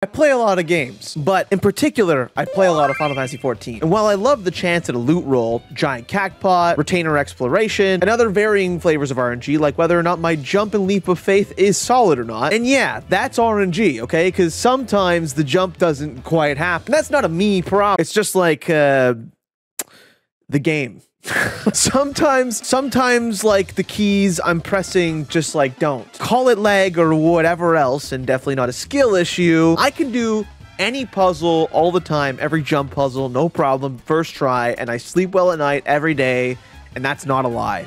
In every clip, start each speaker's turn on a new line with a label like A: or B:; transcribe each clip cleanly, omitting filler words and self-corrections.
A: I play a lot of games, but in particular, I play a lot of Final Fantasy XIV. And while I love the chance at a loot roll, giant cactpot, retainer exploration, and other varying flavors of RNG, like whether or not my jump and leap of faith is solid or not, and yeah, that's RNG, okay? Because sometimes the jump doesn't quite happen. That's not a me problem. It's just like, the game. sometimes like the keys I'm pressing just like don't. Call it lag or whatever else, and definitely not a skill issue. I can do any puzzle all the time, every jump puzzle, no problem, first try, and I sleep well at night every day, and that's not a lie.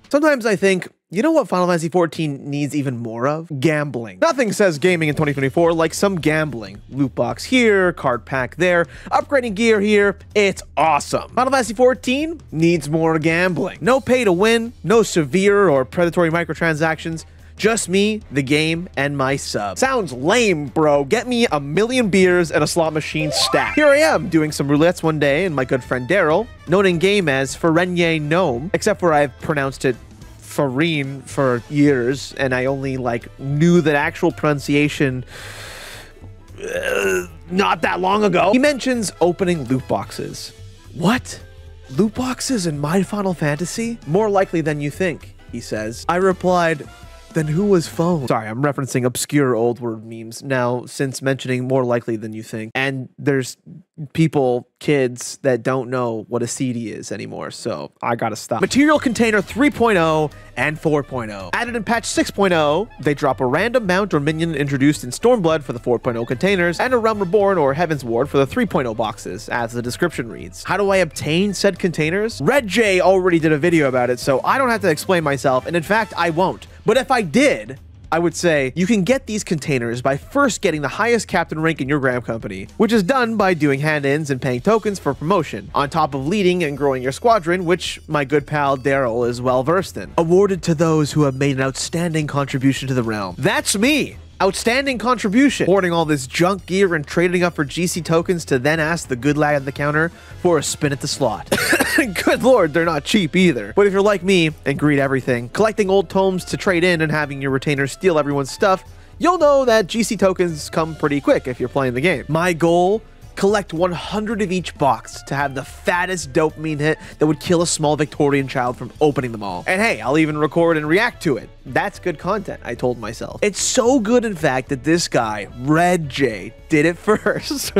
A: Sometimes I think, you know what Final Fantasy XIV needs even more of? Gambling. Nothing says gaming in 2024 like some gambling. Loot box here, card pack there, upgrading gear here. It's awesome. Final Fantasy XIV needs more gambling. No pay to win, no severe or predatory microtransactions. Just me, the game, and my sub. Sounds lame, bro. Get me a million beers and a slot machine stack. Here I am, doing some roulettes one day, and my good friend Daryl, known in game as RedJay Gnome, except for I've pronounced it Farine for years, and I only like knew that actual pronunciation not that long ago. He mentions opening loot boxes. What? Loot boxes in my Final Fantasy? More likely than you think, he says. I replied, then who was phone? Sorry, I'm referencing obscure old word memes now since mentioning more likely than you think. And there's people, kids, that don't know what a CD is anymore, so I gotta stop. Material Container 3.0 and 4.0. Added in patch 6.0, they drop a random mount or minion introduced in Stormblood for the 4.0 containers, and a Realm Reborn or Heaven's Ward for the 3.0 boxes, as the description reads. How do I obtain said containers? RedJay already did a video about it, so I don't have to explain myself, and in fact, I won't. But if I did, I would say you can get these containers by first getting the highest captain rank in your Gram company, which is done by doing hand-ins and paying tokens for promotion, on top of leading and growing your squadron, which my good pal Daryl is well versed in. Awarded to those who have made an outstanding contribution to the realm. That's me! Outstanding contribution. Hoarding all this junk gear and trading up for GC tokens to then ask the good lad at the counter for a spin at the slot. Good lord, they're not cheap either. But if you're like me and greed everything, collecting old tomes to trade in and having your retainers steal everyone's stuff, you'll know that GC tokens come pretty quick if you're playing the game. My goal? Collect 100 of each box to have the fattest dopamine hit that would kill a small Victorian child from opening them all. And hey, I'll even record and react to it. That's good content, I told myself. It's so good, in fact, that this guy, RedJay, did it first.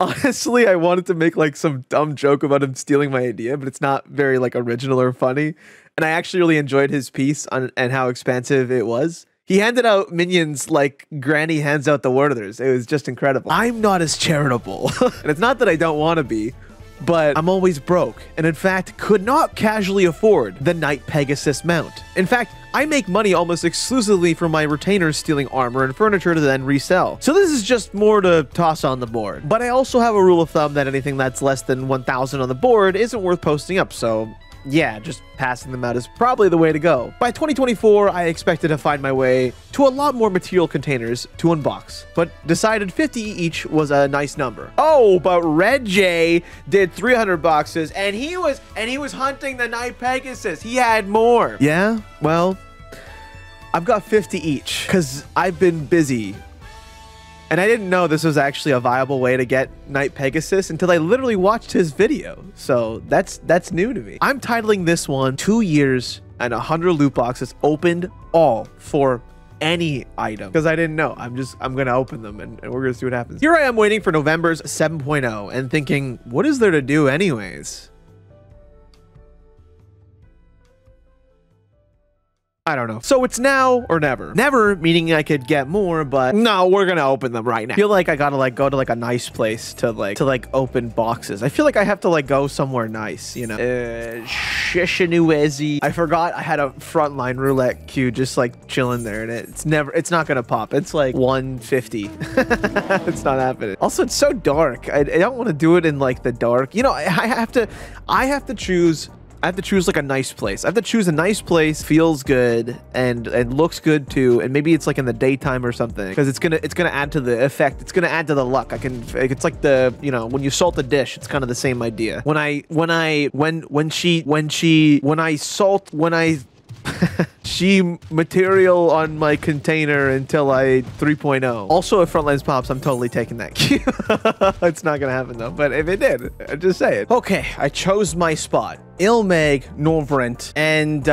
A: Honestly, I wanted to make like some dumb joke about him stealing my idea, but it's not very like original or funny. And I actually really enjoyed his piece on and how expansive it was. He handed out minions like Granny hands out the Werthers. It was just incredible. I'm not as charitable. And it's not that I don't want to be, but I'm always broke. And in fact, could not casually afford the Nightmare Pegasus mount. In fact, I make money almost exclusively from my retainers stealing armor and furniture to then resell. So this is just more to toss on the board. But I also have a rule of thumb that anything that's less than 1,000 on the board isn't worth posting up, so yeah, just passing them out is probably the way to go. By 2024, I expected to find my way to a lot more material containers to unbox, but decided 50 each was a nice number. Oh, but RedJay did 300 boxes, and he was hunting the Nightmare Pegasus. He had more. Yeah, well, I've got 50 each because I've been busy. And I didn't know this was actually a viable way to get Nightmare Pegasus until I literally watched his video. So that's new to me. I'm titling this one 2 years and 100 loot boxes opened all for any item because I didn't know. I'm gonna open them and we're gonna see what happens. Here I am waiting for November's 7.0 and thinking, what is there to do anyways? I don't know. So it's now or never. Never meaning I could get more, but no, we're gonna open them right now. I feel like I gotta like go to like a nice place to open boxes. I feel like I have to like go somewhere nice, you know. Shishinuezi. I forgot I had a frontline roulette queue just like chilling there, and it's not gonna pop. It's like 150. It's not happening. Also, it's so dark. I don't want to do it in like the dark. You know, I have to choose. I have to choose like a nice place. I have to choose a nice place, feels good and looks good too, and maybe it's like in the daytime or something, because it's gonna add to the effect. It's gonna add to the luck. It's like the, you know, when you salt a dish, it's kind of the same idea. When I She material on my container until I 3.0. Also, if Frontlines pops, I'm totally taking that cue. It's not gonna happen though, but if it did, I'd just say it. Okay, I chose my spot. Ilmeg, Norvrent, and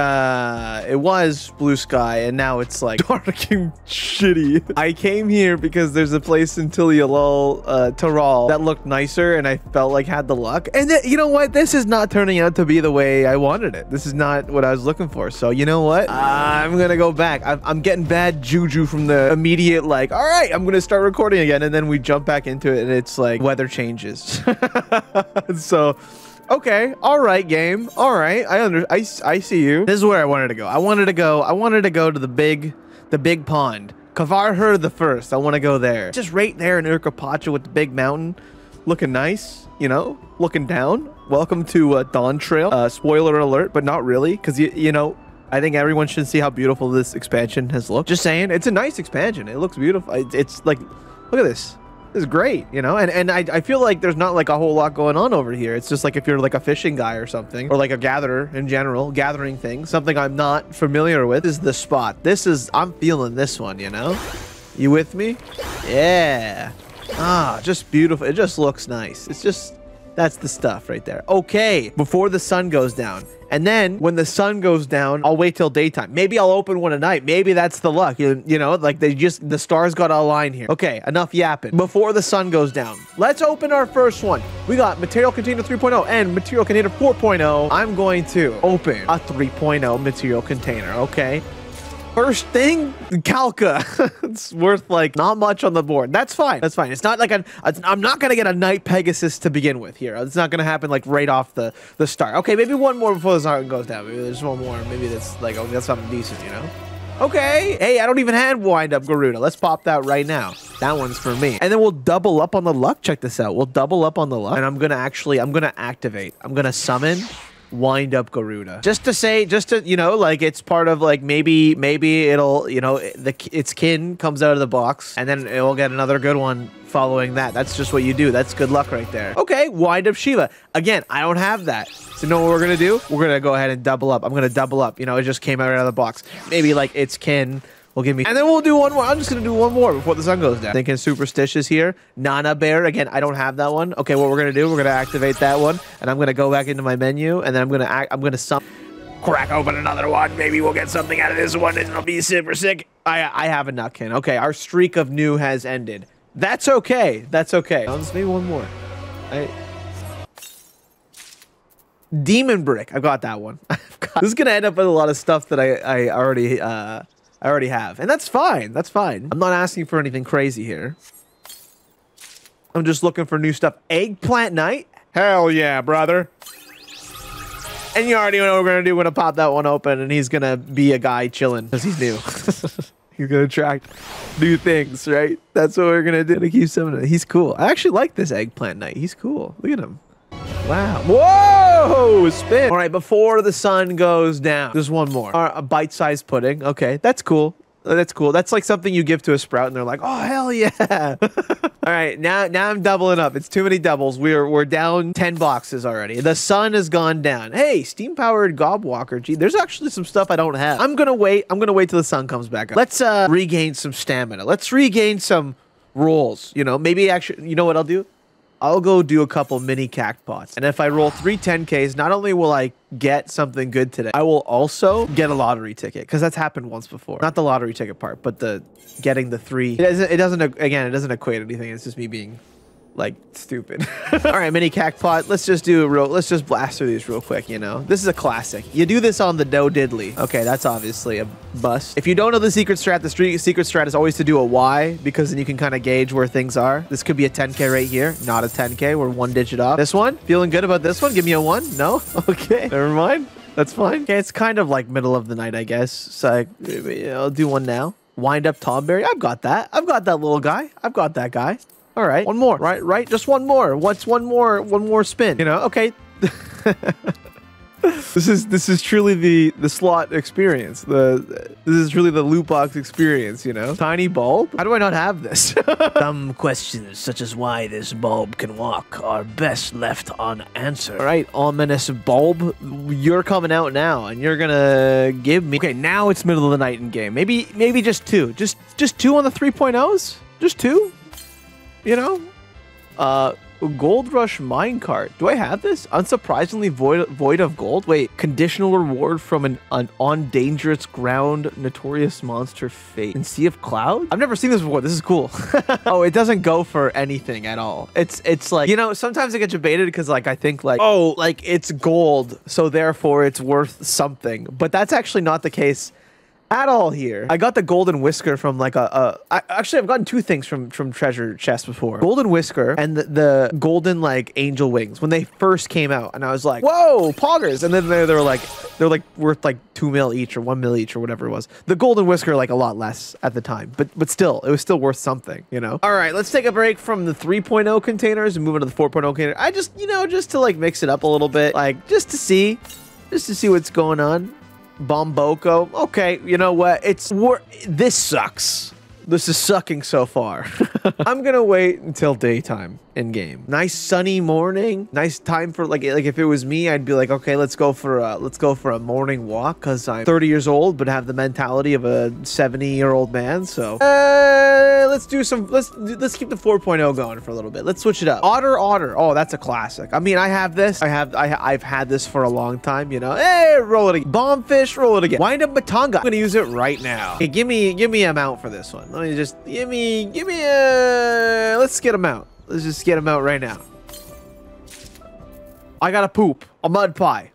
A: it was blue sky, and now it's like dark and shitty. I came here because there's a place in Taral that looked nicer, and I felt like had the luck. And then, you know what? This is not turning out to be the way I wanted it. This is not what I was looking for. So you know what? I'm gonna go back. I'm getting bad juju from the immediate like, all right, I'm gonna start recording again, and then we jump back into it, and it's like weather changes. So. Okay, all right, game. All right, I see you. This is where I wanted to go. I wanted to go to the big pond. Kavarher the First. I want to go there. Just right there in Urkapacha with the big mountain, looking nice. You know, looking down. Welcome to Dawn Trail. Spoiler alert, but not really, because you know. I think everyone should see how beautiful this expansion has looked. Just saying, it's a nice expansion. It looks beautiful. It's like, look at this. This is great, you know? And I feel like there's not like a whole lot going on over here. It's just like if you're like a fishing guy or something, or like a gatherer in general, gathering things, something I'm not familiar with. This is the spot. I'm feeling this one, you know? You with me? Yeah. Ah, just beautiful. It just looks nice. It's just, that's the stuff right there. Okay, before the sun goes down. And then when the sun goes down, I'll wait till daytime. Maybe I'll open one at night. Maybe that's the luck. You know, like the stars got to align here. Okay, enough yapping. Before the sun goes down, let's open our first one. We got Material Container 3.0 and Material Container 4.0. I'm going to open a 3.0 Material Container, okay? First thing, Calca. It's worth like not much on the board. That's fine. That's fine. It's not like I'm not gonna get a Night Pegasus to begin with here. It's not gonna happen like right off the start. Okay, maybe one more before the sun goes down. Maybe there's one more. Maybe that's like, oh, that's something decent, you know? Okay. Hey, I don't even have wind up Garuda. Let's pop that right now. That one's for me. And then we'll double up on the luck. Check this out. We'll double up on the luck. And I'm gonna activate. I'm gonna summon wind up Garuda, just to you know, like it's part of like maybe it'll, you know, its kin comes out of the box, and then it will get another good one following that. That's just what you do. That's good luck right there. Okay, wind up Shiva again. I don't have that, so you know what we're gonna do? We're gonna go ahead and double up. I'm gonna double up. You know, it just came out of the box. Maybe like its kin will give me, and then we'll do one more. I'm just gonna do one more before the sun goes down. Thinking superstitious here. Nana Bear again. I don't have that one. Okay, what we're gonna do? We're gonna activate that one, and I'm gonna go back into my menu, and then I'm gonna crack open another one. Maybe we'll get something out of this one, and it'll be super sick. I have a nutkin. Okay, our streak of new has ended. That's okay. That's okay. Let's maybe one more. Demon Brick. I got that one. This is gonna end up with a lot of stuff that I already have, and that's fine. That's fine. I'm not asking for anything crazy here. I'm just looking for new stuff. Eggplant Knight? Hell yeah, brother. And you already know what we're gonna do. We're gonna pop that one open, and he's gonna be a guy chilling because he's new. He's gonna attract new things, right? That's what we're gonna do to keep summoning it. He's cool. I actually like this Eggplant Knight. He's cool. Look at him. Wow. Whoa! Spin. All right, before the sun goes down. There's one more. A bite-sized pudding. Okay, that's cool. That's cool. That's like something you give to a sprout, and they're like, oh, hell yeah. All right, now I'm doubling up. It's too many doubles. We're down 10 boxes already. The sun has gone down. Hey, steam-powered Gobwalker. Gee, there's actually some stuff I don't have. I'm gonna wait till the sun comes back up. Let's regain some stamina. Let's regain some rolls. You know, maybe actually, you know what I'll do? I'll go do a couple mini cactpots. And if I roll 3 10Ks, not only will I get something good today, I will also get a lottery ticket, because that's happened once before. Not the lottery ticket part, but the getting the 3. It doesn't equate anything. It's just me being like stupid. All right, mini cactpot. Let's just blast through these real quick, you know. This is a classic. You do this on the Do Diddly. Okay, that's obviously a bust. If you don't know the secret strat, the secret strat is always to do a Y, because then you can kind of gauge where things are. This could be a 10K right here. Not a 10K. We're 1 digit off. This one, feeling good about this one. Give me a 1. No? Okay, never mind. That's fine. Okay, it's kind of like middle of the night, I guess. So I'll do one now. Wind up Tomberry. I've got that. I've got that little guy. I've got that guy. All right, one more, right? Just one more. What's one more spin? You know, okay. This is truly the slot experience. This is truly the loot box experience, you know? Tiny bulb? How do I not have this?
B: Some questions, such as why this bulb can walk, are best left unanswered.
A: All right, ominous bulb, you're coming out now, and you're gonna give me... Okay, now it's middle of the night in game. Maybe just two. Just two on the 3.0s? Just two? You know? Gold Rush minecart. Do I have this? Unsurprisingly void of gold. Wait, conditional reward from an on dangerous ground notorious monster fate. And Sea of Cloud? I've never seen this before. This is cool. Oh, it doesn't go for anything at all. It's like, you know, sometimes I get debated because like I think like, oh, like it's gold, so therefore it's worth something. But that's actually not the case at all here. I got the golden whisker from like actually I've gotten two things from treasure chests before. Golden whisker and the golden like angel wings when they first came out, and I was like, whoa, poggers. And then they're like worth like 2 mil each or 1 mil each or whatever it was. The golden whisker like a lot less at the time, but still it was still worth something, you know. All right, let's take a break from the 3.0 containers and move into the 4.0 container. I just, you know, just to like mix it up a little bit, like just to see what's going on. Bomboko. Okay, you know what? This sucks. This is sucking so far. I'm gonna wait until daytime in game. Nice sunny morning. Nice time for like if it was me, I'd be like, okay, let's go for a morning walk because I'm 30 years old but have the mentality of a 70-year-old man. So let's keep the 4.0 going for a little bit. Let's switch it up. Otter. Oh, that's a classic. I mean, I have this. I've had this for a long time, you know. Hey, roll it again. Bombfish, roll it again. Wind up Batanga. I'm gonna use it right now. Okay, give me a mount for this one. Let me just give me a, let's get him out. Let's just get him out right now. I got a poop. A mud pie.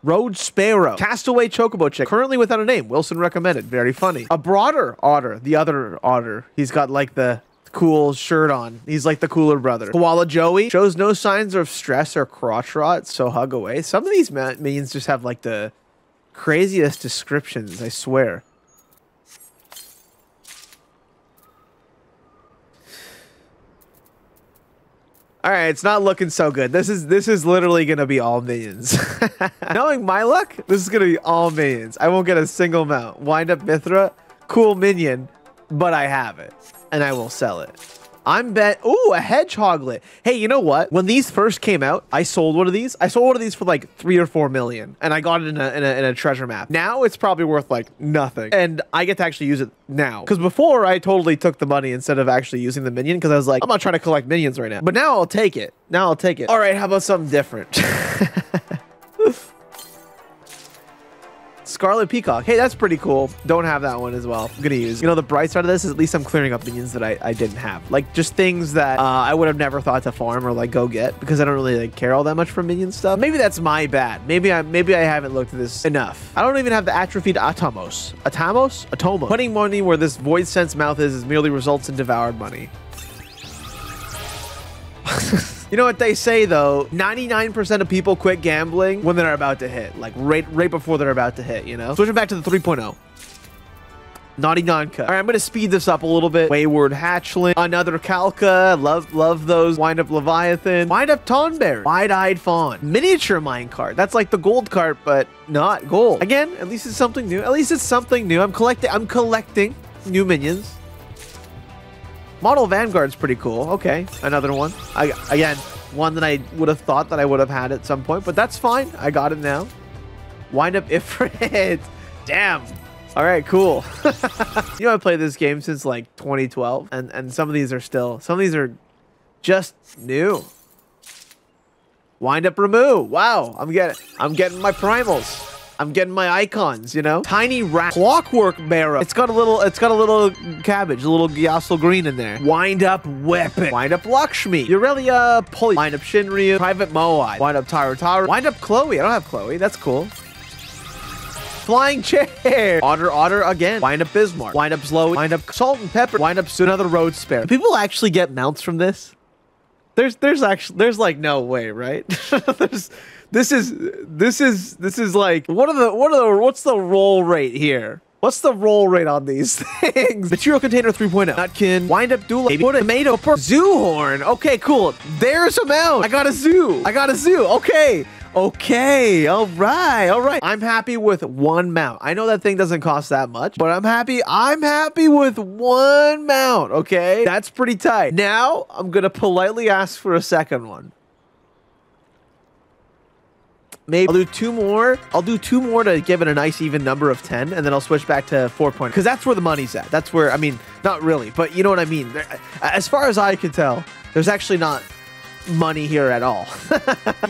A: Road Sparrow. Castaway Chocobo Chick. Currently without a name. Wilson recommended. Very funny. A broader otter. The other otter. He's got like the cool shirt on. He's like the cooler brother. Koala Joey. Shows no signs of stress or crotch rot, so hug away. Some of these minions just have like the craziest descriptions, I swear. All right, it's not looking so good. This is literally gonna be all minions. Knowing my luck, this is gonna be all minions. I won't get a single mount. Wind up Mithra, cool minion, but I have it, and I will sell it. I'm bet. Ooh, a hedgehoglet. Hey, you know what? When these first came out, I sold one of these. I sold one of these for like 3 or 4 million, and I got it in a treasure map. Now it's probably worth like nothing, and I get to actually use it now. Because before I totally took the money instead of actually using the minion, because I was like, I'm not trying to collect minions right now. But now I'll take it. Now I'll take it. All right, how about something different? Scarlet Peacock. Hey, that's pretty cool. Don't have that one as well. I'm gonna use. You know, the bright side of this is at least I'm clearing up minions that I didn't have. Like, just things that I would have never thought to farm or, like, go get because I don't really, like, care all that much for minion stuff. Maybe that's my bad. Maybe I haven't looked at this enough. I don't even have the atrophied Atomos. Atoma. Putting money where this void sense mouth is merely results in devoured money. You know what they say, though? 99% of people quit gambling when they're about to hit. Like, right before they're about to hit, you know? Switching back to the 3.0. Naughty Nonka. All right, I'm going to speed this up a little bit. Wayward Hatchling. Another Calca. Love those. Wind up Leviathan. Wind up Tonberry. Wide-eyed Fawn. Miniature minecart. That's like the gold cart, but not gold. Again, at least it's something new. At least it's something new. I'm collecting new minions. Model Vanguard's pretty cool. Okay, another one. Again, one that I would have thought that I would have had at some point, but that's fine. I got it now. Wind up Ifrit. Damn. All right, cool. You know, I played this game since like 2012, and some of these are just new. Wind up Ramu. Wow, I'm getting my primals. I'm getting my icons, you know? Tiny rat. Clockwork Barrow. It's got a little cabbage, a little Gysahl green in there. Wind up Weapon. Wind up Lakshmi. Aurelia Pulley. Wind up Shinryu. Private Moai. Wind up Taro. Wind up Chloe. I don't have Chloe. That's cool. Flying Chair. Otter again. Wind up Bismarck. Wind up Slow. Wind up Salt and Pepper. Wind up another Road Spare. Do people actually get mounts from this? There's like no way, right? This is like what's the roll rate here? What's the roll rate on these things? Material container 3.0. Nutkin. Wind up duel. Baby. Tomato. Zoo horn. Okay, cool. There's a mount. I got a zoo. Okay. Okay, all right. I'm happy with one mount. I know that thing doesn't cost that much, but I'm happy with one mount, okay? That's pretty tight. Now, I'm gonna politely ask for a second one. Maybe I'll do two more. I'll do two more to give it a nice even number of 10, and then I'll switch back to 4 point, because that's where the money's at. That's where, I mean, not really, but you know what I mean. As far as I can tell, there's actually not money here at all.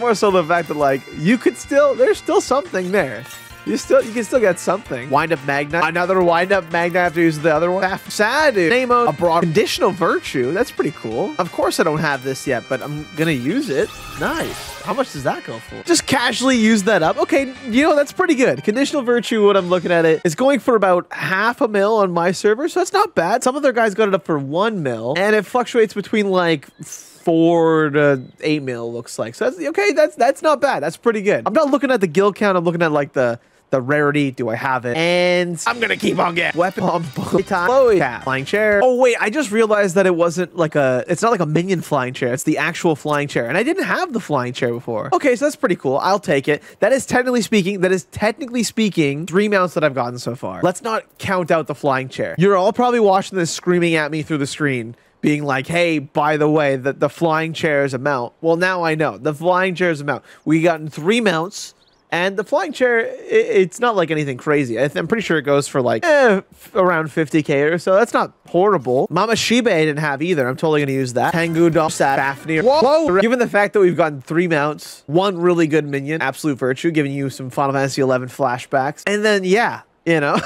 A: More so the fact that, like, there's still something there. You can still get something. Wind up magnet. Another wind up magnet after using the other one. Sad, dude. Name a broad conditional virtue. That's pretty cool. Of course I don't have this yet, but I'm gonna use it. Nice. How much does that go for? Just casually use that up. Okay, you know, that's pretty good. Conditional virtue, what I'm looking at it, is going for about $500,000 on my server, so that's not bad. Some other guys got it up for $1 mil, and it fluctuates between like 4 to 8 mil, looks like. So that's okay. That's not bad. That's pretty good. I'm not looking at the guild count. I'm looking at like the rarity. Do I have it? And I'm gonna keep on getting weapon flying chair. Oh wait, I just realized that it wasn't like it's not like a minion flying chair. It's the actual flying chair, and I didn't have the flying chair before. Okay, so that's pretty cool. I'll take it. That is technically speaking 3 mounts that I've gotten so far. Let's not count out the flying chair. You're all probably watching this screaming at me through the screen, being like, hey, by the way, the flying chair is a mount. Well, now I know. The flying chair is a mount. We gotten 3 mounts, and the flying chair, it's not like anything crazy. I'm pretty sure it goes for like around 50K or so. That's not horrible. Mama Shiba I didn't have either. I'm totally going to use that. Tengu, Fafnir. Whoa! Given the fact that we've gotten 3 mounts, 1 really good minion, Absolute Virtue, giving you some Final Fantasy XI flashbacks. And then, yeah, you know,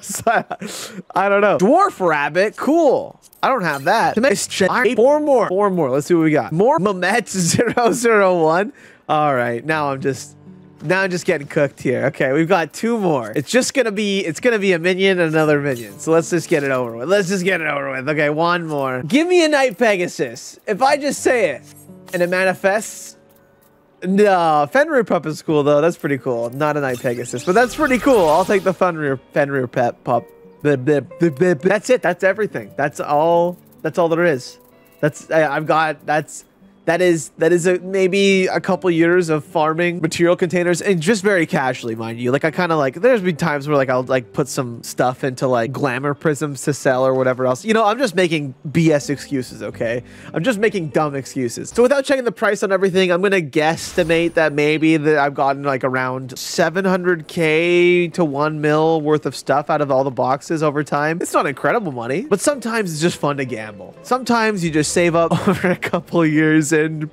A: so, I don't know. Dwarf Rabbit, cool. I don't have that. 4 more. Let's see what we got. More Mamet 001. All right, now I'm just getting cooked here. Okay, we've got 2 more. It's gonna be a minion and another minion. So let's just get it over with. Okay, 1 more. Give me a Night Pegasus. If I just say it and it manifests. No, Fenrir Pup is cool though. That's pretty cool. Not a Night Pegasus, but that's pretty cool. I'll take the Fenrir Pup. That's it. That's everything. That's all there is. That is maybe a couple years of farming material containers, and just very casually, mind you. Like, I kind of like, there's been times where like I'll like put some stuff into like glamour prisms to sell or whatever else. You know, I'm just making BS excuses, okay? I'm just making dumb excuses. So without checking the price on everything, I'm gonna guesstimate that maybe that I've gotten like around 700K to 1 mil worth of stuff out of all the boxes over time. It's not incredible money, but sometimes it's just fun to gamble. Sometimes you just save up over a couple of years and,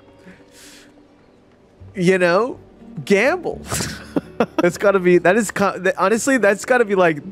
A: you know, gamble. Honestly, that's gotta be like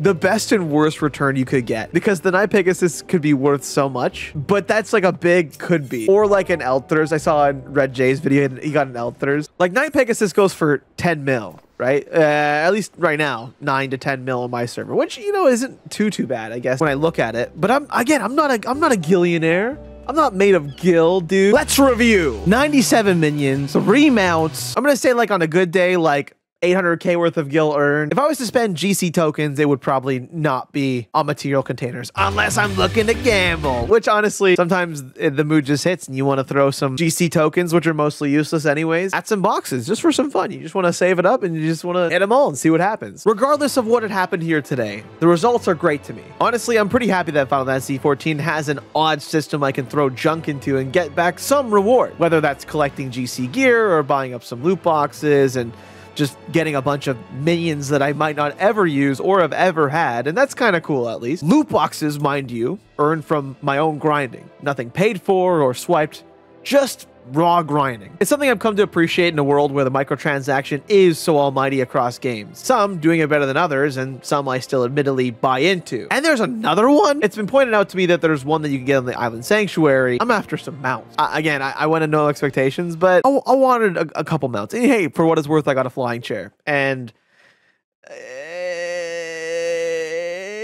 A: the best and worst return you could get, because the Night Pegasus could be worth so much, but that's like a big could be. Or like an Elthers. I saw in RedJay's video, he got an Elthers. Like, Night Pegasus goes for 10 mil, right? At least right now, 9 to 10 mil on my server, which, you know, isn't too bad, I guess, when I look at it. But I'm not a gillionaire. I'm not made of gil, dude. Let's review. 97 minions, 3 mounts. I'm gonna say, like, on a good day, like 800K worth of gil earned. If I was to spend GC tokens, it would probably not be on material containers, unless I'm looking to gamble, which honestly, sometimes the mood just hits and you want to throw some GC tokens, which are mostly useless anyways, at some boxes just for some fun. You just want to save it up and you just want to hit them all and see what happens. Regardless of what had happened here today, the results are great to me. Honestly, I'm pretty happy that Final Fantasy XIV has an odd system I can throw junk into and get back some reward, whether that's collecting GC gear or buying up some loot boxes and just getting a bunch of minions that I might not ever use or have ever had, and that's kind of cool at least. Loot boxes, mind you, earned from my own grinding. Nothing paid for or swiped, just raw grinding. It's something I've come to appreciate in a world where the microtransaction is so almighty across games. Some doing it better than others, and some I still admittedly buy into. And there's another one. It's been pointed out to me that there's one that you can get on the Island Sanctuary. I'm after some mounts. Again, I went in no expectations, but I wanted a couple mounts. And hey, for what it's worth, I got a flying chair. And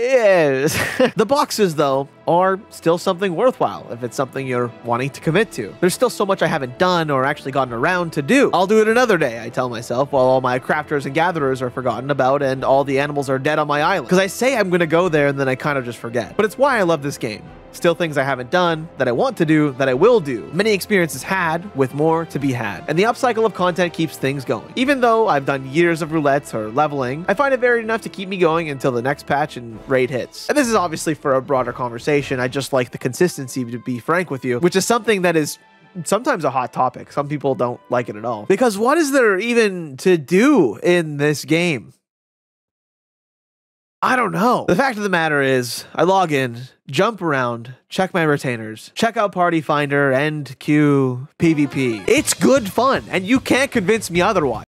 A: is. The boxes, though, are still something worthwhile if it's something you're wanting to commit to. There's still so much I haven't done or actually gotten around to do. I'll do it another day, I tell myself, while all my crafters and gatherers are forgotten about and all the animals are dead on my island. Because I say I'm gonna go there and then I kind of just forget. But it's why I love this game. Still things I haven't done, that I want to do, that I will do. Many experiences had, with more to be had. And the upcycle of content keeps things going. Even though I've done years of roulettes or leveling, I find it varied enough to keep me going until the next patch and raid hits. And this is obviously for a broader conversation. I just like the consistency, to be frank with you, which is something that is sometimes a hot topic. Some people don't like it at all. Because what is there even to do in this game? I don't know. The fact of the matter is, I log in, jump around, check my retainers, check out Party Finder, end queue, PvP. It's good fun, and you can't convince me otherwise.